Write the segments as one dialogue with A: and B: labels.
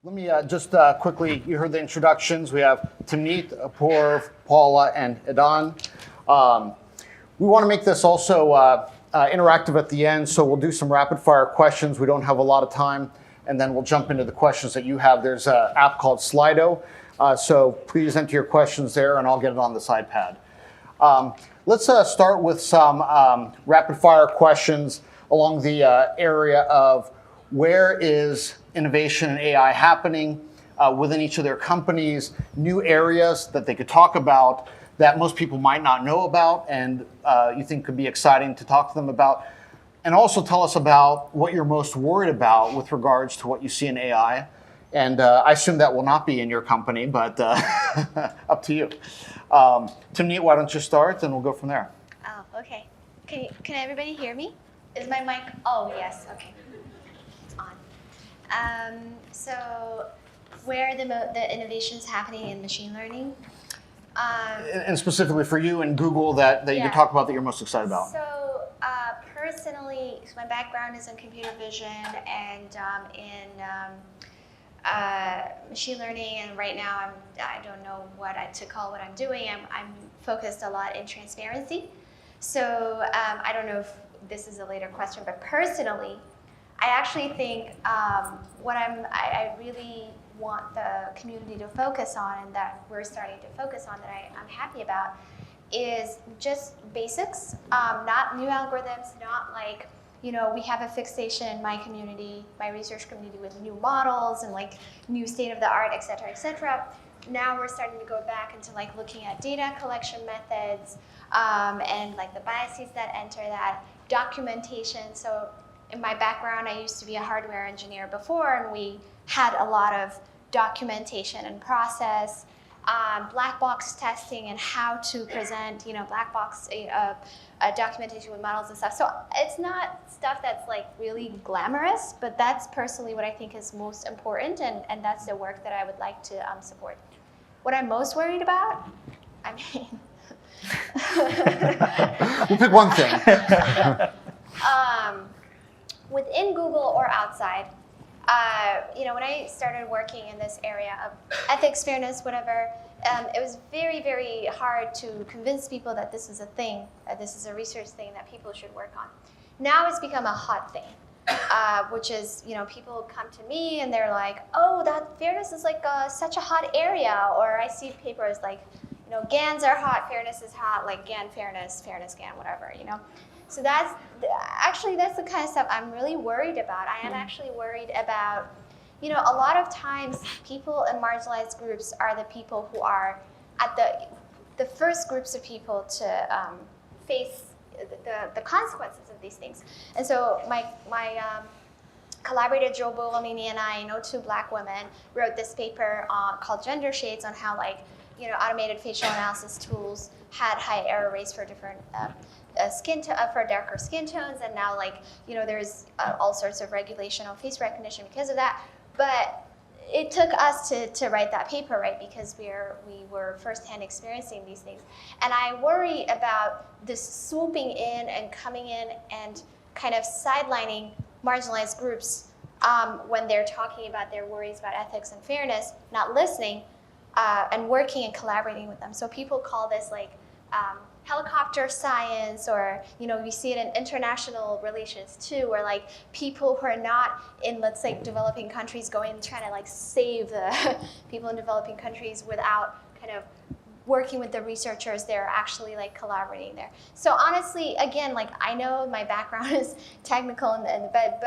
A: Let me just quickly, you heard the introductions. We have Timnit, Apoorv, Paula, and Edan. We want to make this also interactive at the end, so we'll do some rapid fire questions. We don't have a lot of time, and then we'll jump into the questions that you have. There's an app called Slido, so please enter your questions there, and I'll get it on the side pad. Let's start with some rapid fire questions along the area of where is innovation and AI happening within each of their companies, new areas that they could talk about that most people might not know about and you think could be exciting to talk to them about. And also tell us about what you're most worried about with regards to what you see in AI. And I assume that will not be in your company, but up to you. Timnit, why don't you start and we'll go from there.
B: Oh, okay. Can everybody hear me? Is my mic? Oh, yes. Okay. It's on. So where are the innovations happening in machine learning?
A: And specifically for you and Google that you can talk about that you're most excited about.
B: So personally, my background is in computer vision and in machine learning, and right now I don't know what to call what I'm doing. I'm focused a lot in transparency. So I don't know if this is a later question, but personally, I actually think what I really want the community to focus on, and that we're starting to focus on, that I'm happy about, is just basics, not new algorithms, not like, we have a fixation in my community, my research community, with new models and like new state of the art, et cetera, et cetera. Now we're starting to go back into like looking at data collection methods and like the biases that enter that, documentation. So in my background, I used to be a hardware engineer before, and we had a lot of documentation and process, black box testing, and how to present, black box documentation with models and stuff. So it's not stuff that's like really glamorous, but that's personally what I think is most important, and that's the work that I would like to support. What I'm most worried about, I mean,
A: we'll pick one thing.
B: Within Google or outside, when I started working in this area of ethics, fairness, whatever, it was very, very hard to convince people that this is a thing, that this is a research thing that people should work on. Now it's become a hot thing, which is, people come to me and they're like, oh, that fairness is like such a hot area. Or I see papers like, GANs are hot, fairness is hot, like GAN fairness, GAN, whatever, So that's the kind of stuff I'm really worried about. I am actually worried about, a lot of times people in marginalized groups are the people who are at the first groups of people to face the consequences of these things. And so my collaborator Joe Bolamini and I, two Black women, wrote this paper called Gender Shades on how automated facial analysis tools had high error rates for different for darker skin tones, and now there's all sorts of regulation on face recognition because of that. But it took us to write that paper, right? Because we were firsthand experiencing these things, and I worry about this swooping in and coming in and kind of sidelining marginalized groups when they're talking about their worries about ethics and fairness, not listening and working and collaborating with them. So people call this helicopter science, or we see it in international relations too, where people who are not in, let's say, developing countries going and trying to save the people in developing countries without kind of working with the researchers. They're actually collaborating there. So honestly, again, I know my background is technical but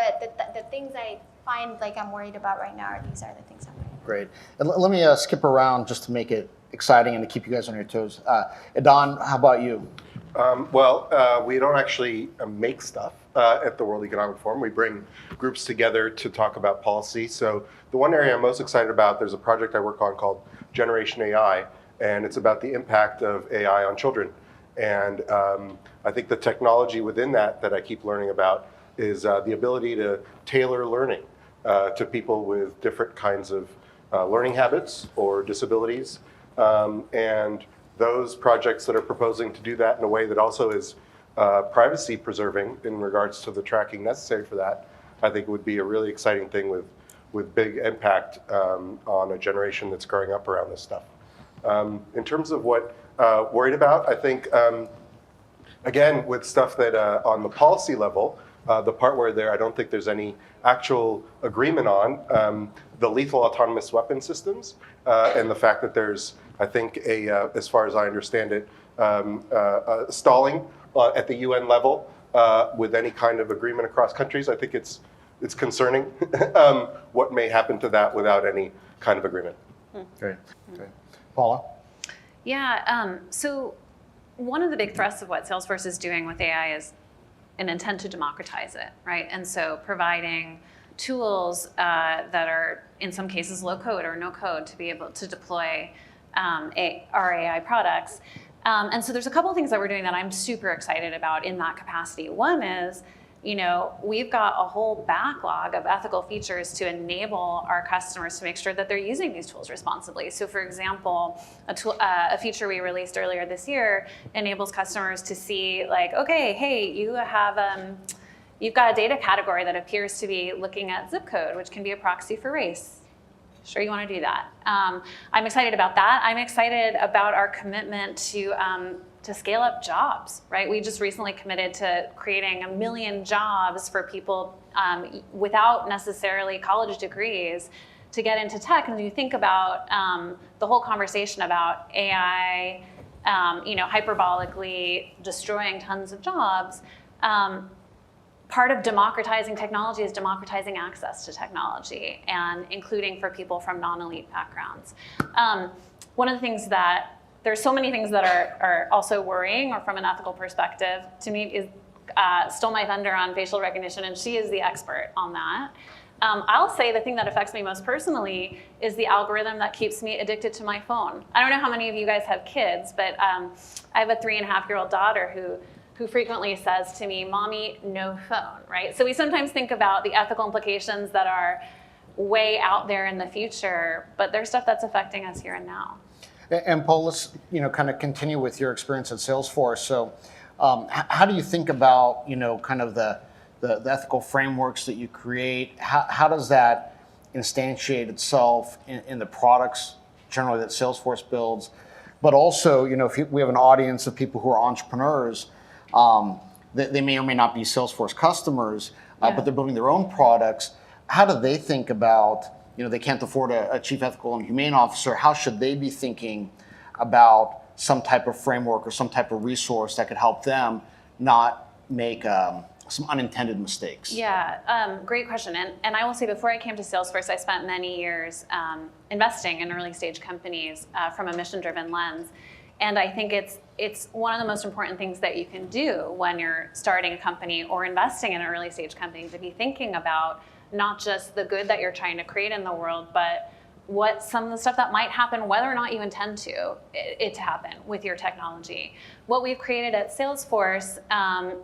B: the things I find I'm worried about right now these are the things I'm worried about.
A: Great. And let me skip around just to make it exciting and to keep you guys on your toes. Edan, how about you?
C: We don't actually make stuff at the World Economic Forum. We bring groups together to talk about policy. So the one area I'm most excited about, there's a project I work on called Generation AI, and it's about the impact of AI on children. And I think the technology within that I keep learning about is the ability to tailor learning to people with different kinds of learning habits or disabilities. And those projects that are proposing to do that in a way that also is privacy preserving in regards to the tracking necessary for that, I think would be a really exciting thing with with big impact on a generation that's growing up around this stuff. In terms of what worried about, I think, again, with stuff that on the policy level, the part where I don't think there's any actual agreement on, the lethal autonomous weapon systems, and the fact that there's, I think, as far as I understand it, stalling at the UN level with any kind of agreement across countries. I think it's concerning what may happen to that without any kind of agreement.
A: Great. Paula?
D: Yeah, so one of the big thrusts of what Salesforce is doing with AI is an intent to democratize it, right? And so providing tools that are, in some cases, low code or no code to be able to deploy our AI products. And so there's a couple of things that we're doing that I'm super excited about in that capacity. One is, we've got a whole backlog of ethical features to enable our customers to make sure that they're using these tools responsibly. So for example, a feature we released earlier this year enables customers to see like, okay, hey, you've got a data category that appears to be looking at zip code, which can be a proxy for race. Sure, you want to do that. I'm excited about that. I'm excited about our commitment to scale up jobs, right? We just recently committed to creating 1 million jobs for people without necessarily college degrees to get into tech. And when you think about the whole conversation about AI, hyperbolically destroying tons of jobs, part of democratizing technology is democratizing access to technology, and including for people from non-elite backgrounds. One of the things there's so many things that are also worrying, or from an ethical perspective, to me is stole my thunder on facial recognition, and she is the expert on that. I'll say the thing that affects me most personally is the algorithm that keeps me addicted to my phone. I don't know how many of you guys have kids, but I have a 3.5-year-old daughter who frequently says to me, "Mommy, no phone," right? So we sometimes think about the ethical implications that are way out there in the future, but there's stuff that's affecting us here and now.
A: And Paul, let's kind of continue with your experience at Salesforce. So, how do you think about kind of the ethical frameworks that you create? How does that instantiate itself in the products generally that Salesforce builds? But also, if we have an audience of people who are entrepreneurs, they may or may not be Salesforce customers, but they're building their own products. How do they think about? They can't afford a chief ethical and humane officer. How should they be thinking about some type of framework or some type of resource that could help them not make some unintended mistakes?
D: Yeah, great question. And I will say, before I came to Salesforce, I spent many years investing in early stage companies from a mission-driven lens. And I think it's one of the most important things that you can do when you're starting a company or investing in an early stage company, to be thinking about not just the good that you're trying to create in the world, but what some of the stuff that might happen, whether or not you intend it to happen with your technology. What we've created at Salesforce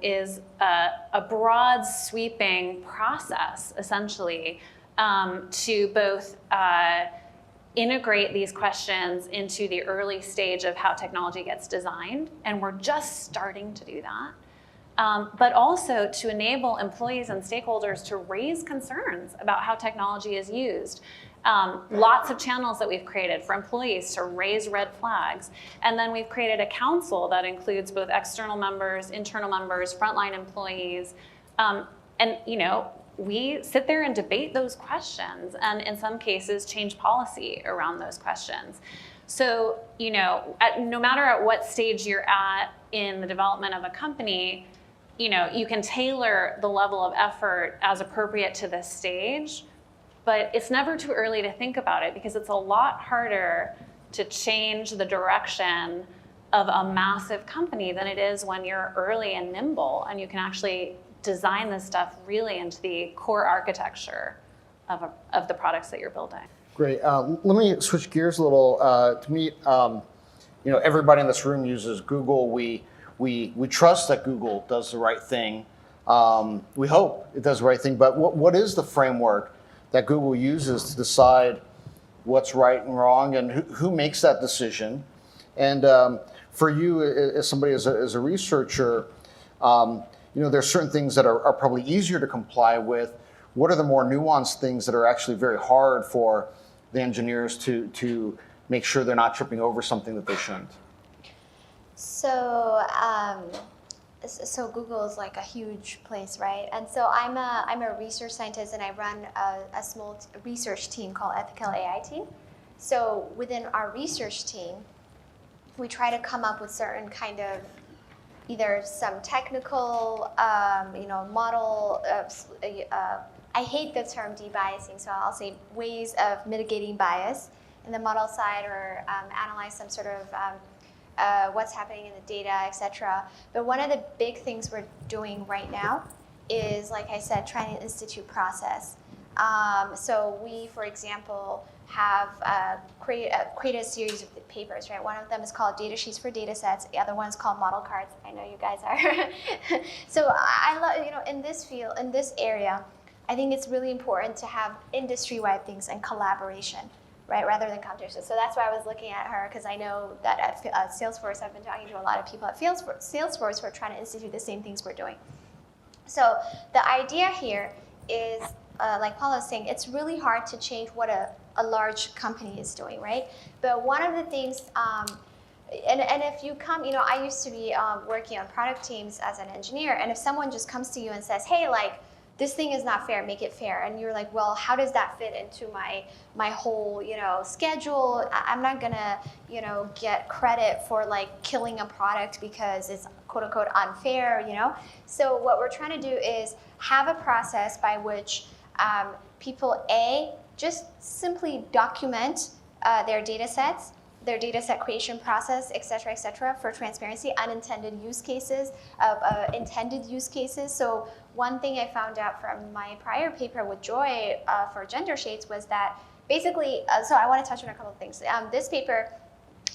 D: is a broad, sweeping process, essentially, to both integrate these questions into the early stage of how technology gets designed, and we're just starting to do that. But also to enable employees and stakeholders to raise concerns about how technology is used. Lots of channels that we've created for employees to raise red flags. And then we've created a council that includes both external members, internal members, frontline employees. We sit there and debate those questions, and in some cases change policy around those questions. So, no matter at what stage you're at in the development of a company, you can tailor the level of effort as appropriate to this stage, but it's never too early to think about it, because it's a lot harder to change the direction of a massive company than it is when you're early and nimble, and you can actually design this stuff really into the core architecture of the products that you're building.
A: Great. Let me switch gears a little. To meet, everybody in this room uses Google. We trust that Google does the right thing. We hope it does the right thing. But what is the framework that Google uses to decide what's right and wrong, and who makes that decision? And for you, as somebody as a researcher, there's certain things that are probably easier to comply with. what are the more nuanced things that are actually very hard for the engineers to make sure they're not tripping over something that they shouldn't?
B: So, so Google is like a huge place, right? And so I'm a research scientist, and I run a small research team called Ethical AI Team. So within our research team, we try to come up with certain kind of either some technical, model. I hate the term debiasing, so I'll say ways of mitigating bias in the model side, or analyze some sort of what's happening in the data, etc. But one of the big things we're doing right now is, like I said, trying to institute process. So we, for example, have created a series of papers, right? One of them is called Data Sheets for Data Sets. The other one is called Model Cards. I know you guys are. So I love, in this field, in this area, I think it's really important to have industry-wide things and collaboration, right, rather than competition. So that's why I was looking at her, because I know that at Salesforce, I've been talking to a lot of people at Salesforce who are trying to institute the same things we're doing. So the idea here is, like Paula was saying, it's really hard to change what a large company is doing, right? But one of the things, and if you come, I used to be working on product teams as an engineer, and if someone just comes to you and says, hey, like, this thing is not fair, make it fair. And you're like, well, how does that fit into my whole, schedule? I'm not gonna, get credit for like killing a product because it's quote unquote unfair, So what we're trying to do is have a process by which people, just simply document their data sets, their data set creation process, et cetera, for transparency, unintended use cases, intended use cases. So one thing I found out from my prior paper with Joy for gender shades was that basically, so I want to touch on a couple of things. This paper,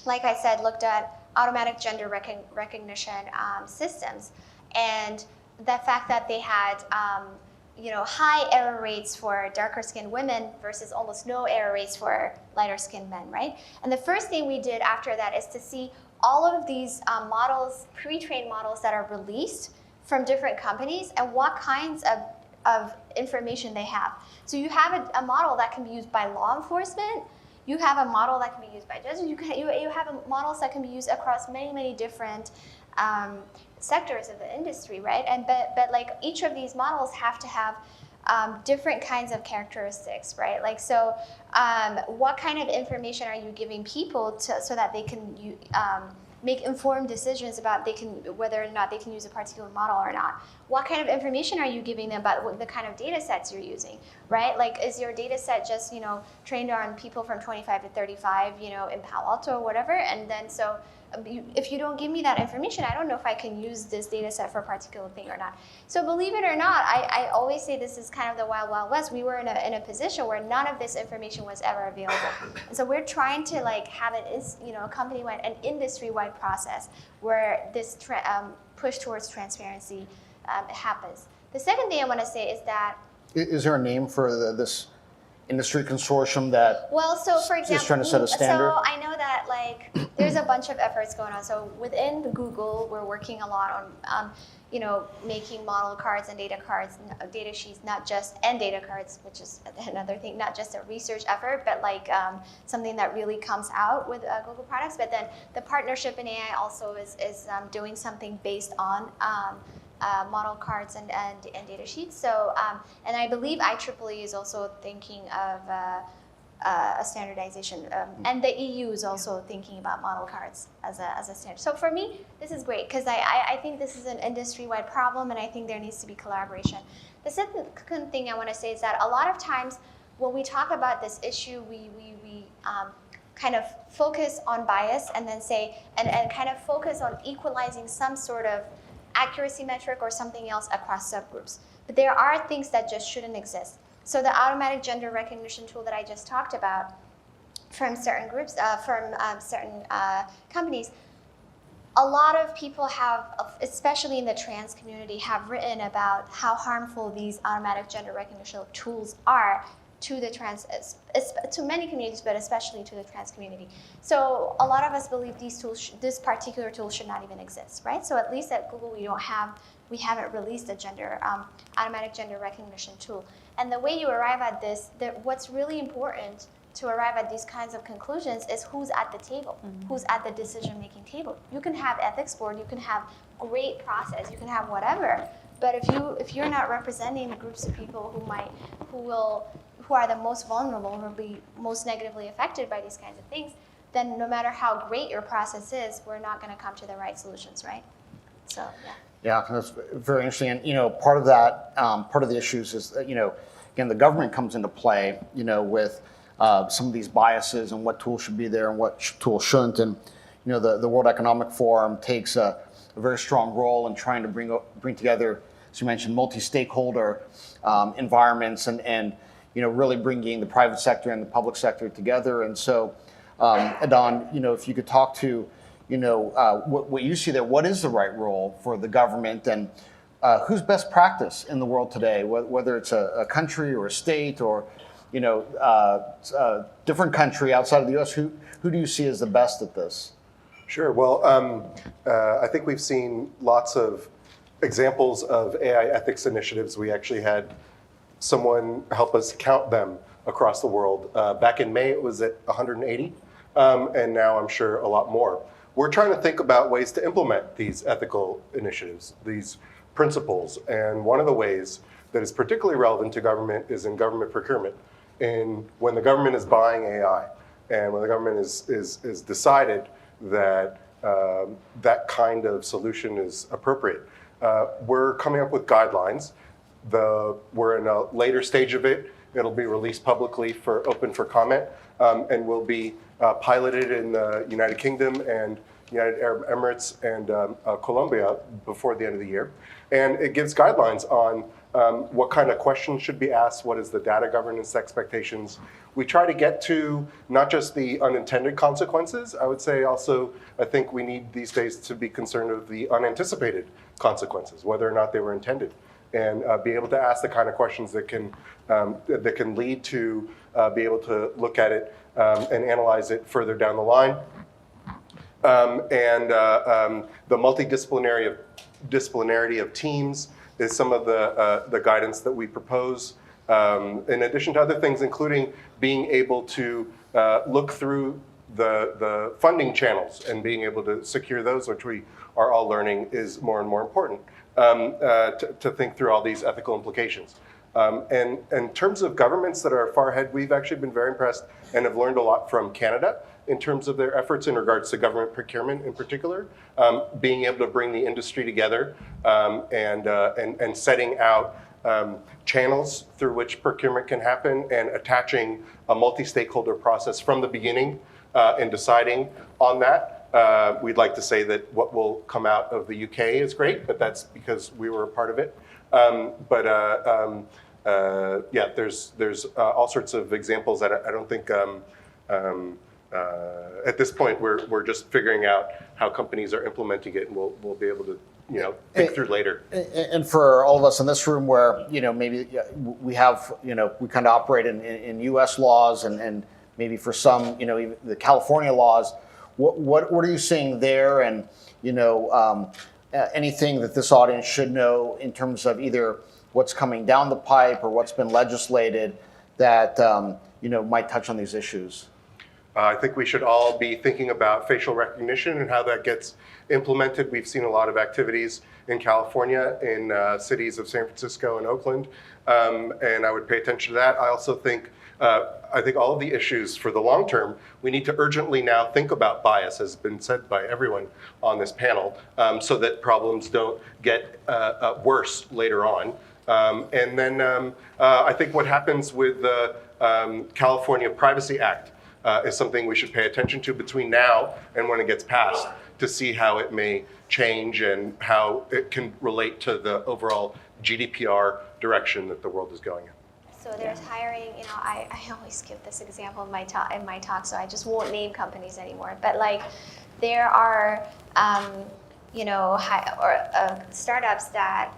B: like I said, looked at automatic gender recognition systems, and the fact that they had high error rates for darker skinned women versus almost no error rates for lighter skinned men, right? And the first thing we did after that is to see all of these models, pre-trained models that are released from different companies, and what kinds of information they have. So you have a model that can be used by law enforcement, you have a model that can be used by judges, you have models that can be used across many, many different sectors of the industry, right? And but like each of these models have to have different kinds of characteristics, right? Like so, what kind of information are you giving people so that they can make informed decisions about whether or not they can use a particular model or not? What kind of information are you giving them about the kind of data sets you're using, right? Like, is your data set just trained on people from 25 to 35, in Palo Alto or whatever? And then so if you don't give me that information, I don't know if I can use this data set for a particular thing or not. So believe it or not, I always say this is kind of the wild, wild west. We were in a position where none of this information was ever available. And so we're trying to like have a company-wide and industry-wide process where this push towards transparency happens. The second thing I want to say is that,
A: Is there a name for this industry consortium that
B: so for example,
A: is trying to set a standard?
B: So I know that like there's a bunch of efforts going on. So within Google, we're working a lot on making model cards and data cards, data sheets, and data cards, which is another thing, not just a research effort, but like something that really comes out with Google products. But then the partnership in AI also is doing something based on model cards and data sheets. So, and I believe IEEE is also thinking of a standardization, and the EU is also thinking about model cards as a standard. So for me, this is great because I think this is an industry-wide problem, and I think there needs to be collaboration. The second thing I want to say is that a lot of times when we talk about this issue, we kind of focus on bias and then say, and kind of focus on equalizing some sort of accuracy metric or something else across subgroups. But there are things that just shouldn't exist. So the automatic gender recognition tool that I just talked about from certain groups, from certain companies, a lot of people have, especially in the trans community, have written about how harmful these automatic gender recognition tools are to the to many communities, but especially to the trans community. So a lot of us believe these tools, this particular tool should not even exist, right? So at least at Google, we haven't released a automatic gender recognition tool. And the way you arrive at this, what's really important to arrive at these kinds of conclusions is who's at the table, who's at the decision-making table. You can have ethics board, you can have great process, you can have whatever, but if you're not representing groups of people who are the most vulnerable, who will be most negatively affected by these kinds of things, then no matter how great your process is, we're not going to come to the right solutions, right? So yeah.
A: Yeah, that's very interesting. And part of that, part of the issues is that again, the government comes into play, with some of these biases and what tools should be there and what tools shouldn't. And the World Economic Forum takes a very strong role in trying to bring together, as you mentioned, multi-stakeholder environments and really bringing the private sector and the public sector together. And so, Adon, if you could talk to what you see there, what is the right role for the government, and who's best practice in the world today, whether it's a country or a state or a different country outside of the U.S. Who do you see as the best at this?
C: Sure. Well, I think we've seen lots of examples of AI ethics initiatives. We actually had someone help us count them across the world. Back in May, it was at 180, and now I'm sure a lot more. We're trying to think about ways to implement these ethical initiatives, these principles, and one of the ways that is particularly relevant to government is in government procurement. And when the government is buying AI, and when the government is decided that that kind of solution is appropriate, we're coming up with guidelines. We're in a later stage of it. It'll be released publicly open for comment, and will be piloted in the United Kingdom and United Arab Emirates and Colombia before the end of the year. And it gives guidelines on what kind of questions should be asked, what is the data governance expectations. We try to get to not just the unintended consequences, I would say also, I think we need these days to be concerned with the unanticipated consequences, whether or not they were intended, and be able to ask the kind of questions that can lead to be able to look at it and analyze it further down the line. The multidisciplinarity of teams is some of the guidance that we propose, in addition to other things, including being able to look through the funding channels and being able to secure those, which we are all learning is more and more important, to think through all these ethical implications. And in terms of governments that are far ahead, we've actually been very impressed and have learned a lot from Canada in terms of their efforts in regards to government procurement in particular, being able to bring the industry together and setting out channels through which procurement can happen and attaching a multi-stakeholder process from the beginning and deciding on that. We'd like to say that what will come out of the UK is great, but that's because we were a part of it. Yeah, there's all sorts of examples that I don't think at this point we're just figuring out how companies are implementing it, and we'll be able to think through later.
A: And for all of us in this room, where maybe we have we kind of operate in U.S. laws, and maybe for some even the California laws. What are you seeing there, and anything that this audience should know in terms of either what's coming down the pipe or what's been legislated that might touch on these issues?
C: I think we should all be thinking about facial recognition and how that gets implemented. We've seen a lot of activities in California, in cities of San Francisco and Oakland, and I would pay attention to that. I also think all of the issues for the long term, we need to urgently now think about bias, as has been said by everyone on this panel, so that problems don't get worse later on. And then I think what happens with the California Privacy Act is something we should pay attention to between now and when it gets passed, to see how it may change and how it can relate to the overall GDPR direction that the world is going in.
B: So there's hiring, I always give this example in my talk, so I just won't name companies anymore. But there are, startups that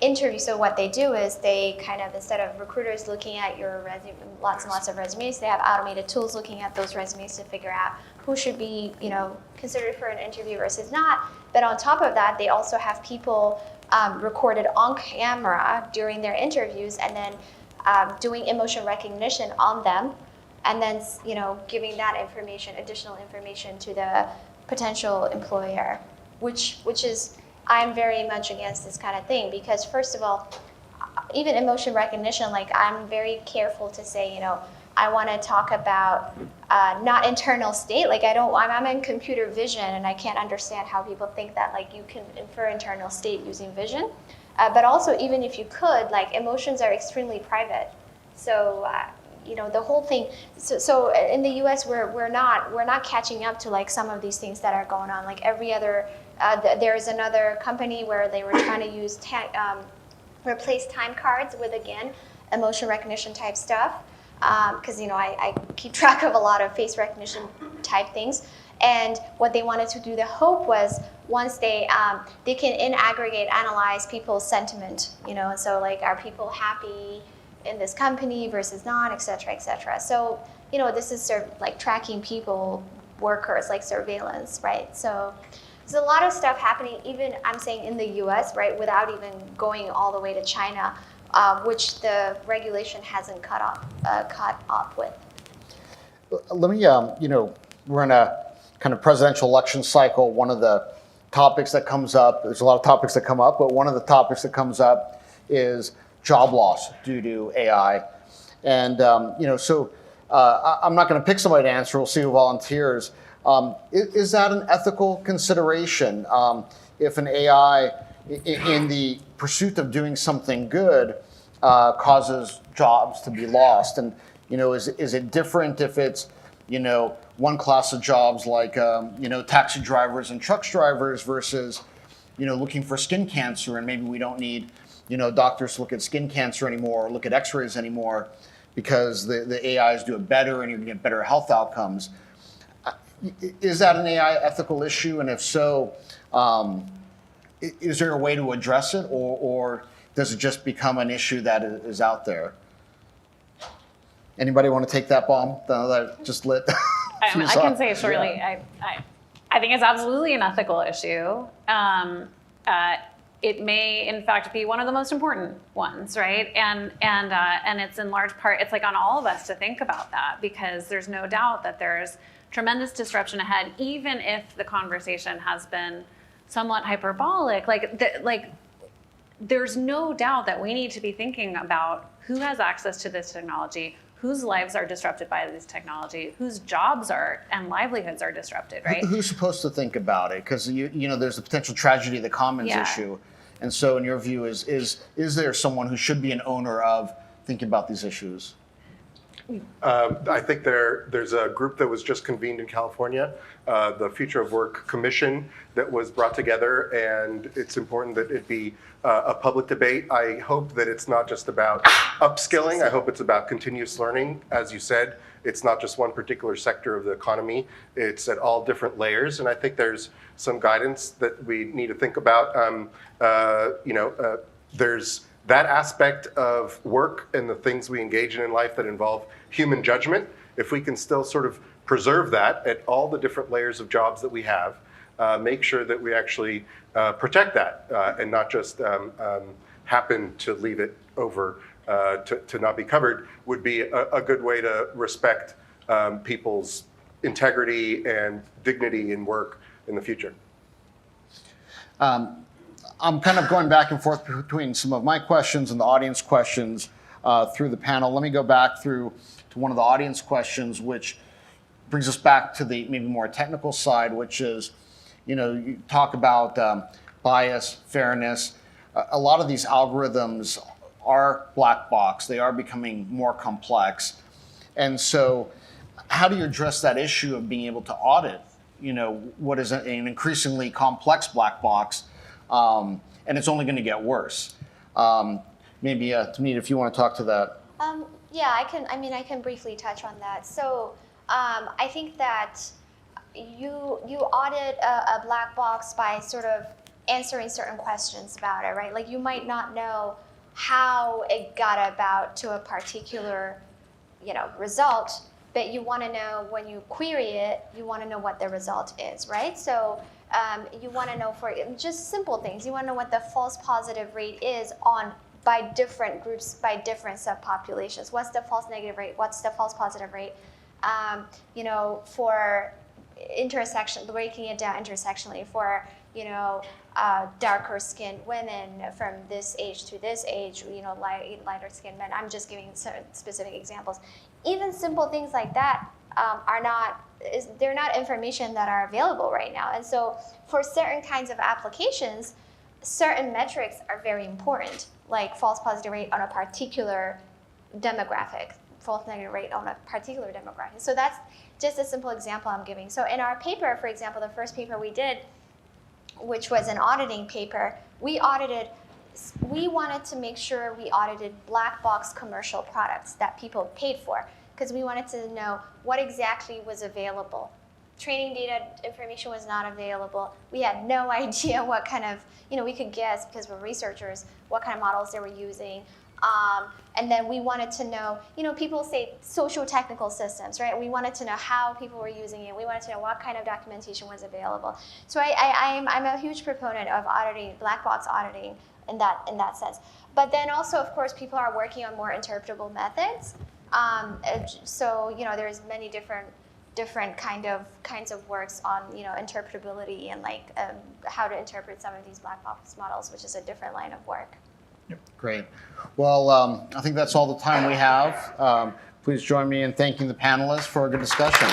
B: interview. So what they do is they kind of, instead of recruiters looking at your resume, lots and lots of resumes, they have automated tools looking at those resumes to figure out who should be, considered for an interview versus not. But on top of that, they also have people recorded on camera during their interviews, and then doing emotion recognition on them, and then giving that information, additional information to the potential employer, which is, I'm very much against this kind of thing, because first of all, even emotion recognition, like I'm very careful to say, I want to talk about not internal state. Like I'm in computer vision, and I can't understand how people think that like you can infer internal state using vision. But also, even if you could, like emotions are extremely private. So the whole thing. So in the U.S., we're not catching up to like some of these things that are going on. Like every other, there's another company where they were trying to use replace time cards with, again, emotion recognition type stuff. Because I keep track of a lot of face recognition type things, and what they wanted to do, the hope was once they can in aggregate analyze people's sentiment, and so like, are people happy in this company versus not, et cetera, et cetera. So this is sort of like tracking people, workers, like surveillance, right? So there's a lot of stuff happening, even I'm saying in the U.S., right, without even going all the way to China. Which the regulation hasn't caught up with.
A: Let me, we're in a kind of presidential election cycle. One of the topics that comes up, there's a lot of topics that come up, but one of the topics that comes up is job loss due to AI. And, so I'm not going to pick somebody to answer. We'll see who volunteers. Is that an ethical consideration? If an AI, in the pursuit of doing something good, causes jobs to be lost, and is it different if it's one class of jobs like taxi drivers and truck drivers versus looking for skin cancer, and maybe we don't need doctors to look at skin cancer anymore or look at X-rays anymore because the AIs do it better and you get better health outcomes. Is that an AI ethical issue, and if so, is there a way to address it, or does it just become an issue that is out there? Anybody want to take that bomb that I just lit?
D: I can say shortly. Yeah. I think it's absolutely an ethical issue. It may, in fact, be one of the most important ones, right? And it's in large part, it's like on all of us to think about that, because there's no doubt that there's tremendous disruption ahead, even if the conversation has been somewhat hyperbolic. There's no doubt that we need to be thinking about who has access to this technology, whose lives are disrupted by this technology, whose jobs are and livelihoods are disrupted, right?
A: Who's supposed to think about it? Because there's a potential tragedy of the commons issue, and so in your view, is there someone who should be an owner of thinking about these issues?
C: I think there's a group that was just convened in California, the Future of Work Commission, that was brought together, and it's important that it be a public debate. I hope that it's not just about upskilling. I hope it's about continuous learning. As you said, it's not just one particular sector of the economy. It's at all different layers, and I think there's some guidance that we need to think about. There's that aspect of work and the things we engage in life that involve human judgment. If we can still sort of preserve that at all the different layers of jobs that we have, make sure that we actually protect that and not just happen to leave it over to not be covered, would be a good way to respect people's integrity and dignity in work in the future.
A: I'm kind of going back and forth between some of my questions and the audience questions through the panel. Let me go back through to one of the audience questions, which brings us back to the maybe more technical side, which is, you talk about bias, fairness. A lot of these algorithms are black box. They are becoming more complex. And so how do you address that issue of being able to audit, what is an increasingly complex black box? And it's only going to get worse. Maybe, Tamit, if you want to talk to that.
B: Yeah, I can briefly touch on that. So I think that you audit a black box by sort of answering certain questions about it, right? Like you might not know how it got about to a particular, result, but you want to know when you query it, you want to know what the result is, right? So you want to know for just simple things. You want to know what the false positive rate is by different groups, by different subpopulations. What's the false negative rate? What's the false positive rate? For breaking it down intersectionally for, darker skinned women from this age to this age, lighter skinned men. I'm just giving certain specific examples. Even simple things like that they're not information that are available right now. And so for certain kinds of applications, certain metrics are very important, like false positive rate on a particular demographic, false negative rate on a particular demographic. So that's just a simple example I'm giving. So in our paper, for example, the first paper we did, which was an auditing paper, we wanted to make sure we audited black box commercial products that people paid for, because we wanted to know what exactly was available. Training data information was not available. We had no idea what kind of, we could guess because we're researchers, what kind of models they were using. And then we wanted to know, people say socio-technical systems, right? We wanted to know how people were using it. We wanted to know what kind of documentation was available. So I'm a huge proponent of auditing, black box auditing in that sense. But then also, of course, people are working on more interpretable methods. So there's many different kinds of works on interpretability and how to interpret some of these black box models, which is a different line of work.
A: Great. Well, I think that's all the time we have. Please join me in thanking the panelists for a good discussion.